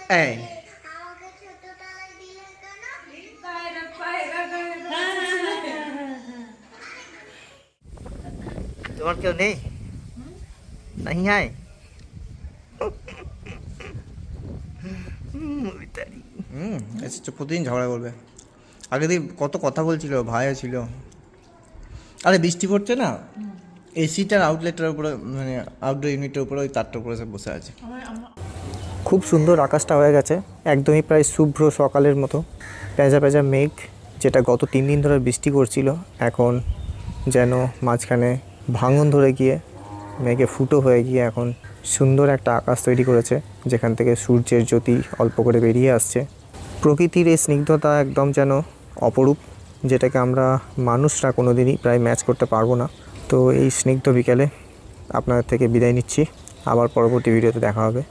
এই তোমার কেউ নেই नहीं है এসে প্রতিদিন ঝগড়া করবে। আগে দিন কত কথা বলছিল, ভাইও ছিল। আরে বৃষ্টি পড়ছে না, এসিটার আউটলেটের উপরে মানে আউটডোর ইউনিটের উপরে ওই তারটার উপরে বসে আছে। খুব সুন্দর আকাশটা হয়ে গেছে, একদমই প্রায় শুভ্র সকালের মতো। পেঁজা পেঁজা মেঘ, যেটা গত 3 দিন ধরে বৃষ্টি করছিল, এখন যেন মাঝখানে ভাঙন ধরে গিয়ে মেঘে ফুটো হয়ে গিয়ে এখন সুন্দর একটা আকাশ তৈরি করেছে, যেখান থেকে সূর্যের জ্যোতি অল্প করে বেরিয়ে আসছে। প্রকৃতির এই স্নিগ্ধতা একদম যেন অপরূপ, যেটাকে আমরা মানুষরা কোনো দিনই প্রায় ম্যাচ করতে পারবো না। তো এই স্নিগ্ধ বিকেলে আপনাদের থেকে বিদায় নিচ্ছি, আবার পরবর্তী ভিডিওতে দেখা হবে।